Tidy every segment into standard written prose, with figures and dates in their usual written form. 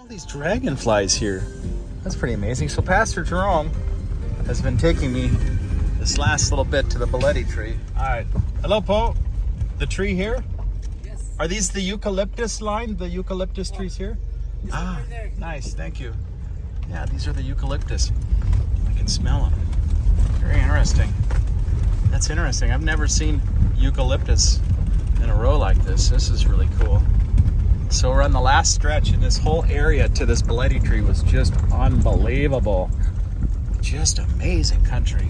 All these dragonflies here. That's pretty amazing. So Pastor Jerome has been taking me this last little bit to the Balete tree. All right. Hello, Poe. The tree here? Yes. Are these the eucalyptus line? The eucalyptus trees here? Ah, nice. Thank you. Yeah, these are the eucalyptus. I can smell them. Very interesting. That's interesting. I've never seen eucalyptus in a row like this. This is really cool. So we're on the last stretch, and this whole area to this Balete tree was just unbelievable. Just amazing country.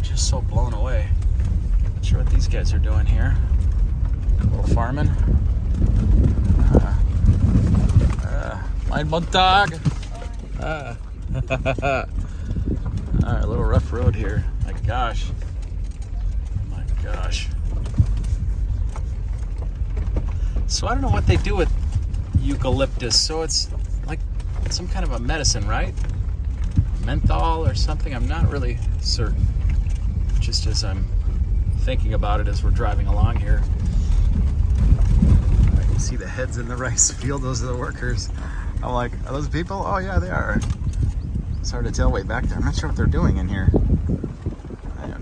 Just so blown away. Not sure what these guys are doing here. A little farming. Mein Montag. All right, a little rough road here. My gosh. My gosh. So I don't know what they do with eucalyptus. So it's like some kind of a medicine, right? Menthol or something. I'm not really certain. Just as I'm thinking about it as we're driving along here. I can see the heads in the rice field. Those are the workers. I'm like, are those people? Oh yeah, they are. It's hard to tell way back there. I'm not sure what they're doing in here. They're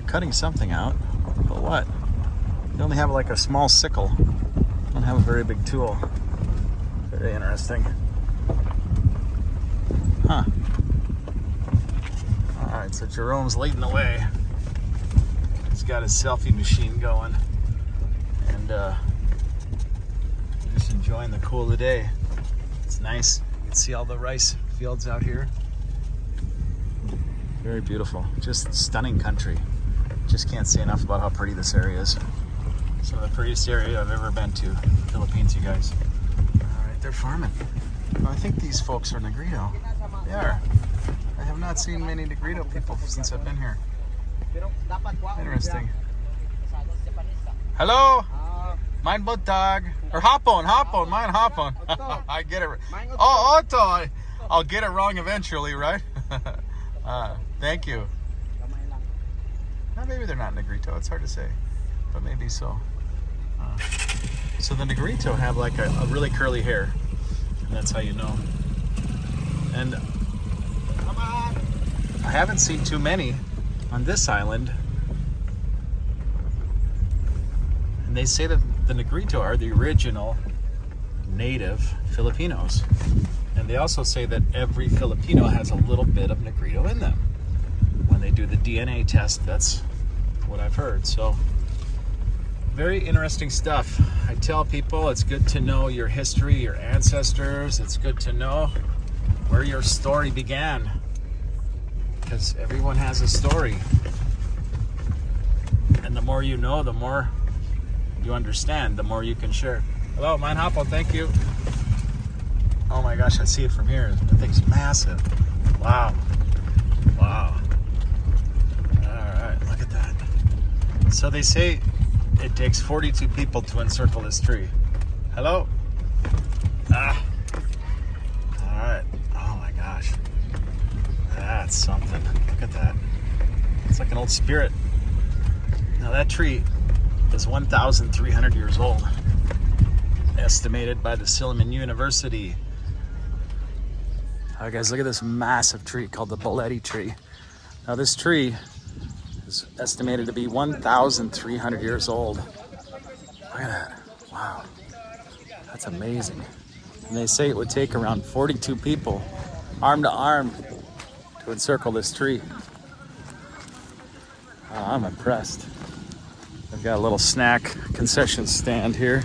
cutting something out. But what? They only have like a small sickle. Don't have a very big tool. Very interesting. Huh. Alright, so Jerome's leading the way. He's got his selfie machine going. And just enjoying the cool of the day. It's nice. You can see all the rice fields out here. Very beautiful. Just stunning country. Just can't say enough about how pretty this area is. Some of the prettiest area I've ever been to in the Philippines, you guys. Alright, they're farming. Well, I think these folks are Negrito. They are. I have not seen many Negrito people since I've been here. Interesting. Hello? Mein Montag. Or hapon, mein hapon. I get it. Oh, Otto. I'll get it wrong eventually, right? Thank you. Maybe they're not Negrito. It's hard to say. But maybe so. So the Negrito have like a really curly hair. And that's how you know. And I haven't seen too many on this island. And they say that the Negrito are the original native Filipinos. And they also say that every Filipino has a little bit of Negrito in them. When they do the DNA test, that's what I've heard. So very interesting stuff. I tell people it's good to know your history, your ancestors. It's good to know where your story began. Because everyone has a story. And the more you know, the more you understand, the more you can share. Hello, mein hapon, thank you. Oh my gosh, I see it from here. That thing's massive. Wow. Wow. Alright, look at that. So they say it takes 42 people to encircle this tree. Hello? Ah. Alright. Oh my gosh. That's something. Look at that. It's like an old spirit. Now that tree is 1,300 years old. Estimated by the Silliman University. Alright guys, look at this massive tree called the Balete tree. Now this tree is estimated to be 1,300 years old. Look at that. Wow. That's amazing. And they say it would take around 42 people, arm to arm, to encircle this tree. I'm impressed. I've got a little snack concession stand here.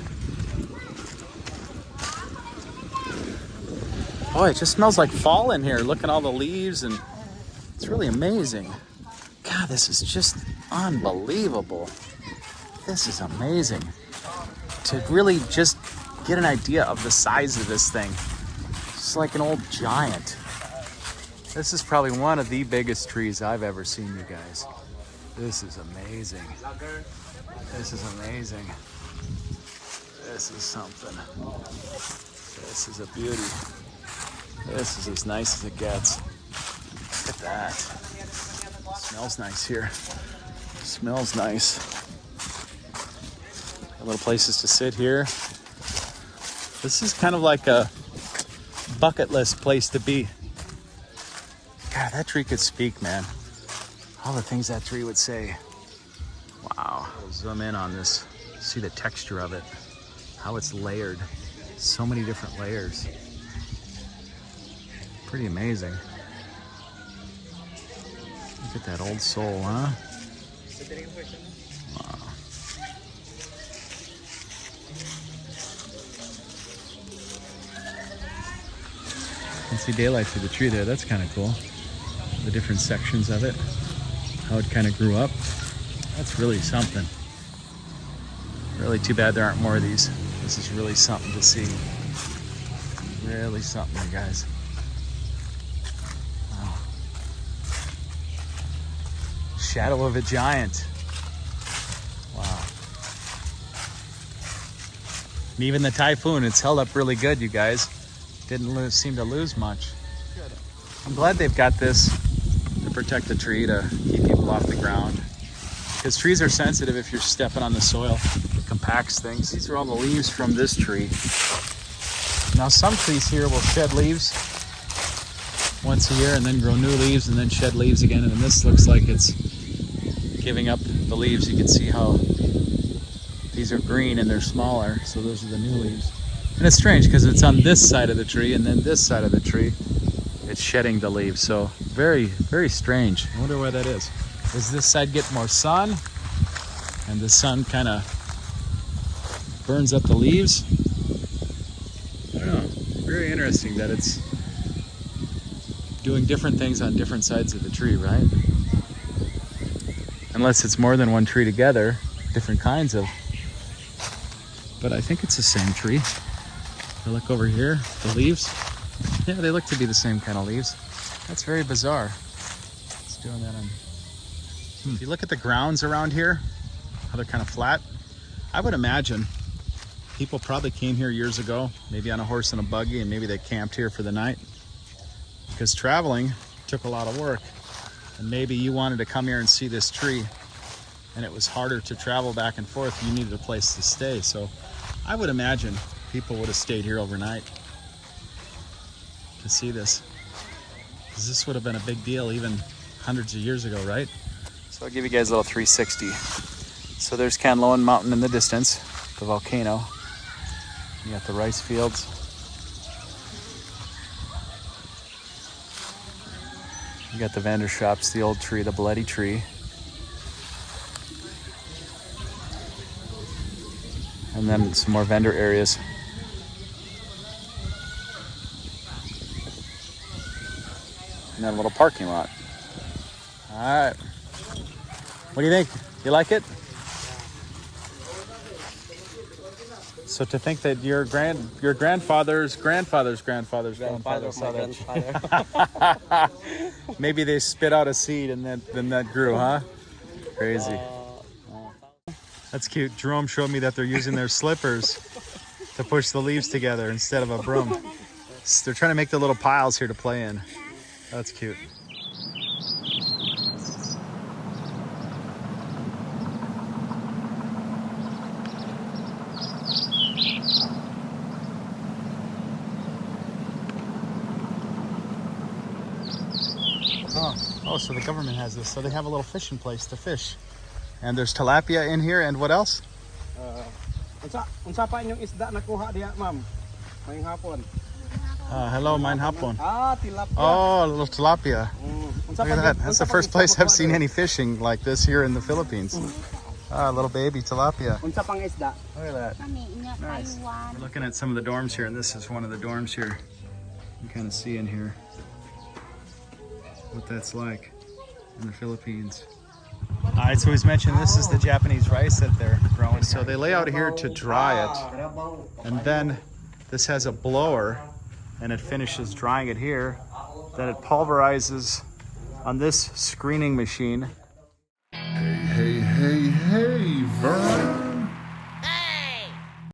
Oh, it just smells like fall in here. Look at all the leaves, and it's really amazing. God, this is just unbelievable. This is amazing. To really just get an idea of the size of this thing. It's like an old giant. This is probably one of the biggest trees I've ever seen, you guys. This is amazing. This is amazing. This is something. This is a beauty. This is as nice as it gets. Look at that. Smells nice here. Smells nice. Got little places to sit here. This is kind of like a bucket list place to be. God, that tree could speak, man. All the things that tree would say. Wow. I'll zoom in on this. See the texture of it. How it's layered. So many different layers. Pretty amazing. Look at that old soul, huh? Wow. You can see daylight through the tree there. That's kind of cool. The different sections of it. How it kind of grew up. That's really something. Really too bad there aren't more of these. This is really something to see. Really something, you guys. Wow. Shadow of a giant. Wow. And even the typhoon, it's held up really good, you guys. Didn't seem to lose much. Good. I'm glad they've got this to protect the tree, to keep people off the ground. Because trees are sensitive if you're stepping on the soil. It compacts things. These are all the leaves from this tree. Now some trees here will shed leaves once a year and then grow new leaves and then shed leaves again. And this looks like it's giving up the leaves. You can see how these are green and they're smaller. So those are the new leaves. And it's strange because it's on this side of the tree and then this side of the tree, it's shedding the leaves. So very, very strange. I wonder why that is. Does this side get more sun? And the sun kind of burns up the leaves? I don't know. Very interesting that it's doing different things on different sides of the tree, right? Unless it's more than one tree together, different kinds of. But I think it's the same tree. If I look over here, the leaves, yeah, they look to be the same kind of leaves. That's very bizarre. It's doing that on. If you look at the grounds around here, how they're kind of flat, I would imagine people probably came here years ago, maybe on a horse and a buggy, and maybe they camped here for the night. Because traveling took a lot of work. And maybe you wanted to come here and see this tree, and it was harder to travel back and forth. You needed a place to stay. So I would imagine people would have stayed here overnight to see this. Because this would have been a big deal even hundreds of years ago, right? So I'll give you guys a little 360. So there's Canlaon Mountain in the distance, the volcano. You got the rice fields. You got the vendor shops, the old tree, the Balete tree. And then some more vendor areas. And then a little parking lot. All right. What do you think? You like it? So to think that your grandfather's grandfather saw that. Maybe they spit out a seed and then that grew, huh? Crazy. That's cute. Jerome showed me that they're using their slippers to push the leaves together instead of a broom. They're trying to make the little piles here to play in. That's cute. Oh, so the government has this. So they have a little fishing place to fish. And there's tilapia in here, and what else? Unsa pa inyong isda nakuha diha, ma'am? Mayong hapon. Hello, mein hapon. Tilapia. Oh, a little tilapia. Look at that. That's the first place I've seen any fishing like this here in the Philippines. A little baby tilapia. Unsa pang isda? Look at that. Nice. We're looking at some of the dorms here, and this is one of the dorms here. You can kind of see in here what that's like in the Philippines. All right, so he's mentioned this is the Japanese rice that they're growing. So they lay out here to dry it, and then this has a blower, and it finishes drying it here. Then it pulverizes on this screening machine,